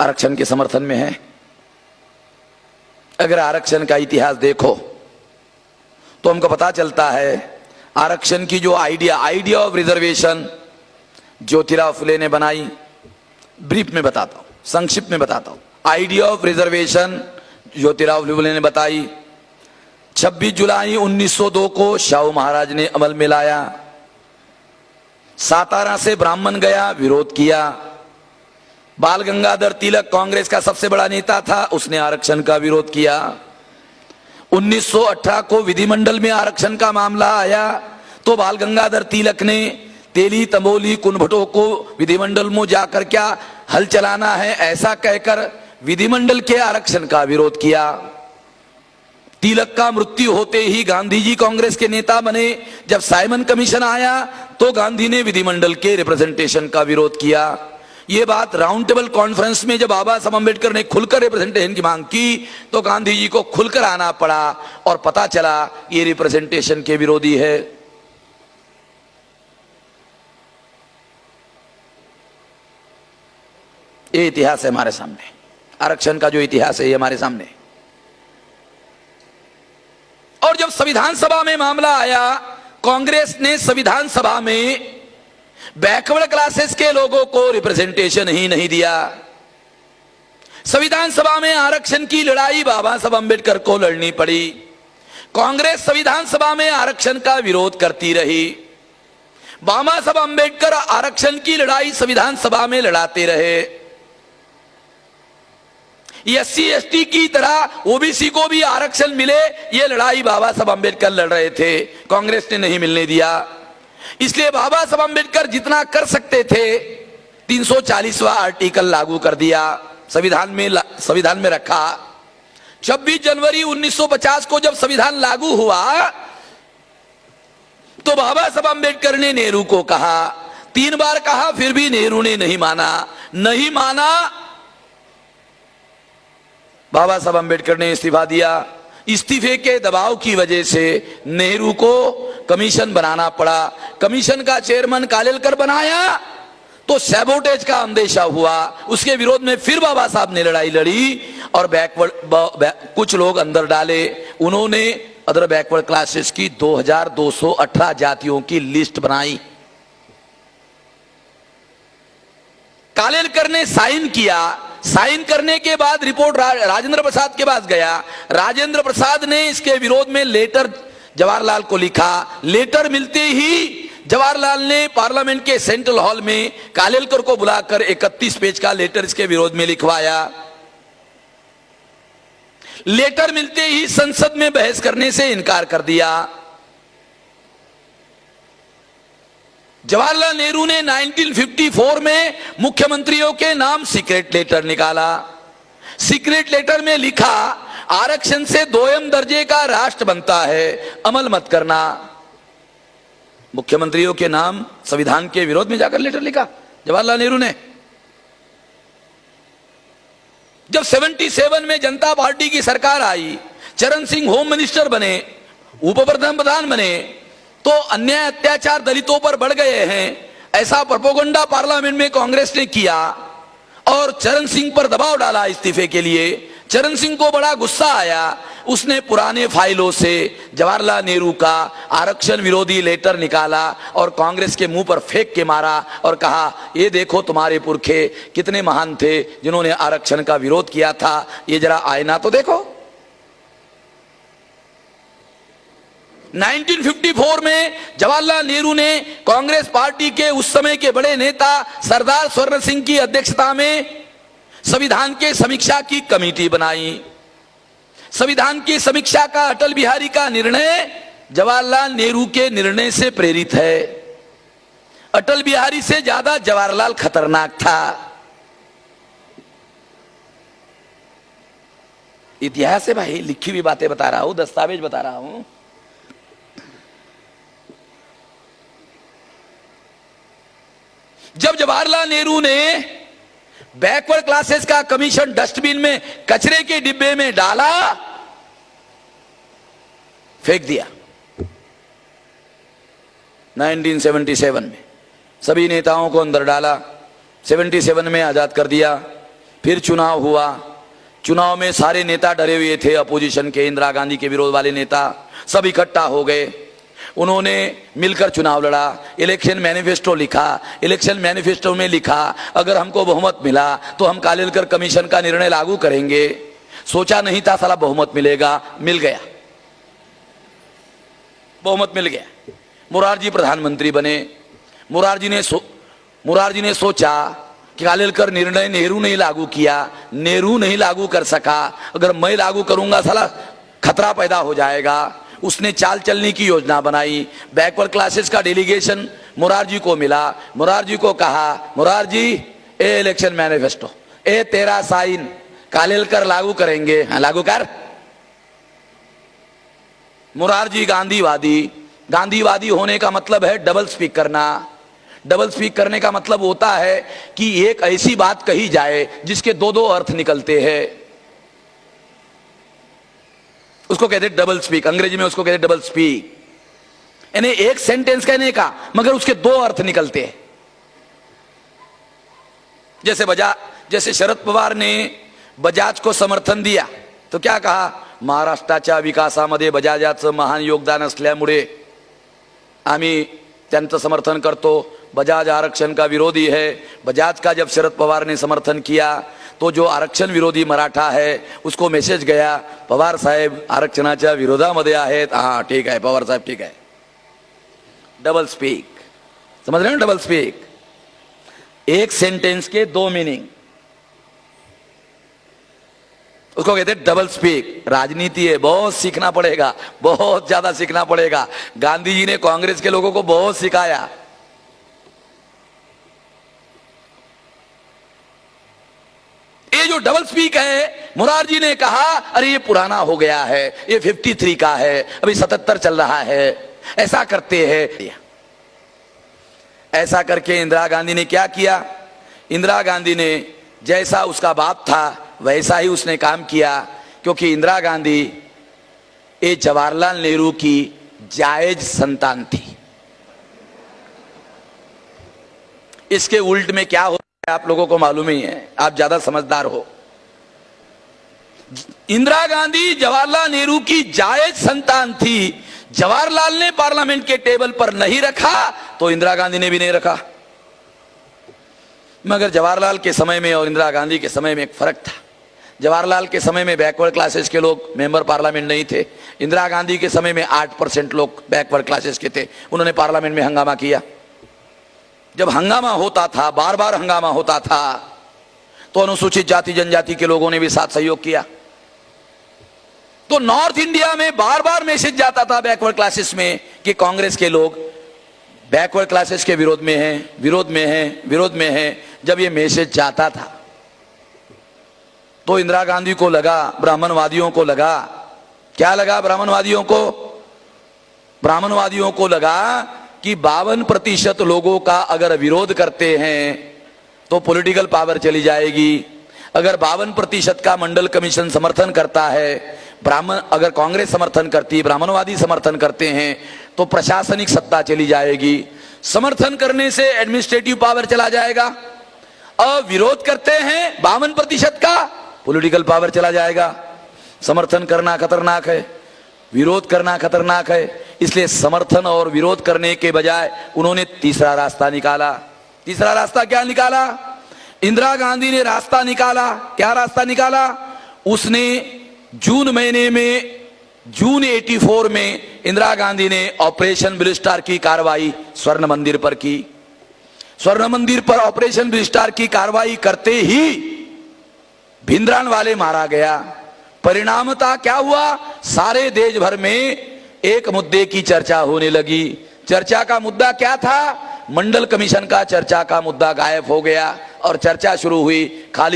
आरक्षण के समर्थन में है। अगर आरक्षण का इतिहास देखो तो हमको पता चलता है आरक्षण की जो idea of reservation Jyotirao Phule ने बनाई। ब्रीफ में बताता हूं, संक्षिप्त में बताता हूं। Idea of reservation Jyotirao Phule ने बताई। 26 जुलाई 1902 को शाहू महाराज ने अमल में लाया। सातारा से ब्राह्मण गया, विरोध किया। बाल गंगाधर तिलक कांग्रेस का सबसे बड़ा नेता था, उसने आरक्षण का विरोध किया। 1918 को विधिमंडल में आरक्षण का मामला आया तो बाल गंगाधर तिलक ने तेली तंबोली कुनभटो को विधिमंडल में जाकर क्या हल चलाना है ऐसा कहकर विधिमंडल के आरक्षण का विरोध किया। तिलक का मृत्यु होते ही गांधी जी कांग्रेस के नेता बने। जब साइमन कमीशन आया तो गांधी ने विधिमंडल के रिप्रेजेंटेशन का विरोध किया। ये बात राउंड टेबल कॉन्फ्रेंस में जब बाबा साहब अम्बेडकर ने खुलकर रिप्रेजेंटेशन की मांग की तो गांधी जी को खुलकर आना पड़ा और पता चला ये रिप्रेजेंटेशन के विरोधी है। ये इतिहास है हमारे सामने, आरक्षण का जो इतिहास है ये हमारे सामने। और जब संविधान सभा में मामला आया, कांग्रेस ने संविधान सभा में बैकवर्ड क्लासेस के लोगों को रिप्रेजेंटेशन ही नहीं दिया। संविधान सभा में आरक्षण की लड़ाई बाबा साहब अम्बेडकर को लड़नी पड़ी। कांग्रेस संविधान सभा में आरक्षण का विरोध करती रही। बाबा साहब अम्बेडकर आरक्षण की लड़ाई संविधान सभा में लड़ाते रहे। एससी एसटी की तरह ओबीसी को भी आरक्षण मिले, ये लड़ाई बाबा साहब अम्बेडकर लड़ रहे थे, कांग्रेस ने नहीं मिलने दिया। इसलिए बाबा साहब अम्बेडकर जितना कर सकते थे 340वां आर्टिकल लागू कर दिया, संविधान में रखा। 26 जनवरी 1950 को जब संविधान लागू हुआ तो बाबा साहब अम्बेडकर ने नेहरू को कहा, 3 बार कहा, फिर भी नेहरू ने नहीं माना। बाबा साहब अम्बेडकर ने इस्तीफा दिया। इस्तीफे के दबाव की वजह से नेहरू को कमीशन बनाना पड़ा। कमीशन का चेयरमैन कालेलकर बनाया तो सैबोटेज का अंदेशा हुआ। उसके विरोध में फिर बाबा साहब ने लड़ाई लड़ी और कुछ लोग अंदर डाले। उन्होंने अदर बैकवर्ड क्लासेस की 2218 जातियों की लिस्ट बनाई। कालेलकर ने साइन किया। साइन करने के बाद रिपोर्ट राजेंद्र प्रसाद के पास गया। राजेंद्र प्रसाद ने इसके विरोध में लेटर जवाहरलाल को लिखा। लेटर मिलते ही जवाहरलाल ने पार्लियामेंट के सेंट्रल हॉल में कालेलकर को बुलाकर 31 पेज का लेटर इसके विरोध में लिखवाया। लेटर मिलते ही संसद में बहस करने से इनकार कर दिया। जवाहरलाल नेहरू ने 1954 में मुख्यमंत्रियों के नाम सीक्रेट लेटर निकाला। सीक्रेट लेटर में लिखा, आरक्षण से 2म दर्जे का राष्ट्र बनता है, अमल मत करना। मुख्यमंत्रियों के नाम संविधान के विरोध में जाकर लेटर लिखा जवाहरलाल नेहरू ने। जब 77 में जनता पार्टी की सरकार आई, चरण सिंह होम मिनिस्टर बने, उप प्रधान बने, तो अन्याय अत्याचार दलितों पर बढ़ गए हैं ऐसा प्रोपेगेंडा पार्लियामेंट में कांग्रेस ने किया और चरण सिंह पर दबाव डाला इस्तीफे के लिए। चरण सिंह को बड़ा गुस्सा आया। उसने पुराने फाइलों से जवाहरलाल नेहरू का आरक्षण विरोधी लेटर निकाला और कांग्रेस के मुंह पर फेंक के मारा और कहा, ये देखो तुम्हारे पुरखे कितने महान थे जिन्होंने आरक्षण का विरोध किया था, ये जरा आईना तो देखो। 1954 में जवाहरलाल नेहरू ने कांग्रेस पार्टी के उस समय के बड़े नेता सरदार स्वर्ण सिंह की अध्यक्षता में संविधान के समीक्षा की कमेटी बनाई। संविधान की समीक्षा का अटल बिहारी का निर्णय जवाहरलाल नेहरू के निर्णय से प्रेरित है। अटल बिहारी से ज्यादा जवाहरलाल खतरनाक था। इतिहास है भाई, लिखी हुई बातें बता रहा हूं, दस्तावेज बता रहा हूं। जब जवाहरलाल नेहरू ने बैकवर्ड क्लासेस का कमीशन डस्टबिन में कचरे के डिब्बे में डाला, फेंक दिया 1977 में, सभी नेताओं को अंदर डाला, 77 में आजाद कर दिया। फिर चुनाव हुआ, चुनाव में सारे नेता डरे हुए थे, अपोजिशन के, इंदिरा गांधी के विरोध वाले नेता सब इकट्ठा हो गए। उन्होंने मिलकर चुनाव लड़ा, इलेक्शन मैनिफेस्टो लिखा, इलेक्शन मैनिफेस्टो में लिखा अगर हमको बहुमत मिला तो हम कालेलकर कमीशन का निर्णय लागू करेंगे। सोचा नहीं था साला बहुमत मिलेगा, मिल गया, बहुमत मिल गया। मोरारजी प्रधानमंत्री बने। मोरारजी ने सोचा कि कालेलकर निर्णय नेहरू नहीं लागू किया, नेहरू नहीं लागू कर सका, अगर मैं लागू करूंगा साला खतरा पैदा हो जाएगा। उसने चाल चलने की योजना बनाई। बैकवर्ड क्लासेस का डेलीगेशन मोरारजी को मिला। मोरारजी को कहा, मोरारजी ए इलेक्शन मैनिफेस्टो, ए तेरा साइन, कालेलकर लागू करेंगे, हाँ लागू कर। मोरारजी गांधीवादी, गांधीवादी होने का मतलब है डबल स्पीक करना। डबल स्पीक करने का मतलब होता है कि एक ऐसी बात कही जाए जिसके दो दो अर्थ निकलते हैं, उसको कहते डबल स्पीक। अंग्रेजी में उसको कहते डबल स्पीक, यानी एक सेंटेंस कहने का मगर उसके दो अर्थ निकलते हैं। जैसे शरद पवार ने बजाज को समर्थन दिया तो क्या कहा, महाराष्ट्राच्या विकासामध्ये बजाजाचं महान योगदान असल्यामुळे आम्ही त्यांचं समर्थन करतो। बजाज आरक्षण का विरोधी है। बजाज का जब शरद पवार ने समर्थन किया तो जो आरक्षण विरोधी मराठा है उसको मेसेज गया, पवार साहेब आरक्षणाच्या विरोधामध्ये आहेत। हाँ ठीक है पवार साहेब, ठीक है। डबल स्पीक, समझ रहे हो? डबल स्पीक, एक सेंटेंस के दो मीनिंग, उसको कहते हैं डबल स्पीक। राजनीति है, बहुत सीखना पड़ेगा, बहुत ज्यादा सीखना पड़ेगा। गांधी जी ने कांग्रेस के लोगों को बहुत सिखाया। ये जो डबल स्पीक है, मोरारजी ने कहा अरे ये पुराना हो गया है, ये 53 का है, अभी 77 चल रहा है, ऐसा करते हैं। ऐसा करके इंदिरा गांधी ने क्या किया, इंदिरा गांधी ने जैसा उसका बाप था वैसा ही उसने काम किया, क्योंकि इंदिरा गांधी ये जवाहरलाल नेहरू की जायज संतान थी। इसके उल्ट में क्या होता है आप लोगों को मालूम ही है, आप ज्यादा समझदार हो। इंदिरा गांधी जवाहरलाल नेहरू की जायज संतान थी। जवाहरलाल ने पार्लियामेंट के टेबल पर नहीं रखा तो इंदिरा गांधी ने भी नहीं रखा। मगर जवाहरलाल के समय में और इंदिरा गांधी के समय में एक फर्क था। जवाहरलाल के समय में बैकवर्ड क्लासेस के लोग मेंबर पार्लियामेंट नहीं थे। इंदिरा गांधी के समय में 8% लोग बैकवर्ड क्लासेस के थे। उन्होंने पार्लियामेंट में हंगामा किया। जब हंगामा होता था, बार बार हंगामा होता था, तो अनुसूचित जाति जनजाति के लोगों ने भी साथ सहयोग किया। तो नॉर्थ इंडिया में बार बार मैसेज जाता था बैकवर्ड क्लासेस में कि कांग्रेस के लोग बैकवर्ड क्लासेस के विरोध में हैं, विरोध में हैं, विरोध में हैं। जब ये मैसेज जाता था तो इंदिरा गांधी को लगा, ब्राह्मणवादियों को लगा, क्या लगा ब्राह्मणवादियों को? ब्राह्मणवादियों को लगा कि 52% लोगों का अगर विरोध करते हैं तो पॉलिटिकल पावर चली जाएगी। अगर 52% का मंडल कमीशन समर्थन करता है, अगर कांग्रेस समर्थन करती है, ब्राह्मणवादी समर्थन करते हैं तो प्रशासनिक सत्ता चली जाएगी। समर्थन करने से एडमिनिस्ट्रेटिव पावर चला जाएगा। और विरोध करते हैं 52% का, पॉलिटिकल पावर चला जाएगा। समर्थन करना खतरनाक है, विरोध करना खतरनाक है। इसलिए समर्थन और विरोध करने के बजाय उन्होंने तीसरा रास्ता निकाला। तीसरा रास्ता क्या निकाला? इंदिरा गांधी ने रास्ता निकाला। क्या रास्ता निकाला? उसने जून महीने में, जून 84 में इंदिरा गांधी ने ऑपरेशन ब्लू स्टार की कार्रवाई स्वर्ण मंदिर पर की। स्वर्ण मंदिर पर ऑपरेशन ब्लू स्टार की कार्रवाई करते ही भिंद्रान वाले मारा गया। परिणामतः क्या हुआ? सारे देश भर में एक मुद्दे की चर्चा होने लगी। चर्चा का मुद्दा क्या था? मंडल कमीशन का चर्चा का मुद्दा गायब हो गया और चर्चा शुरू हुई खाली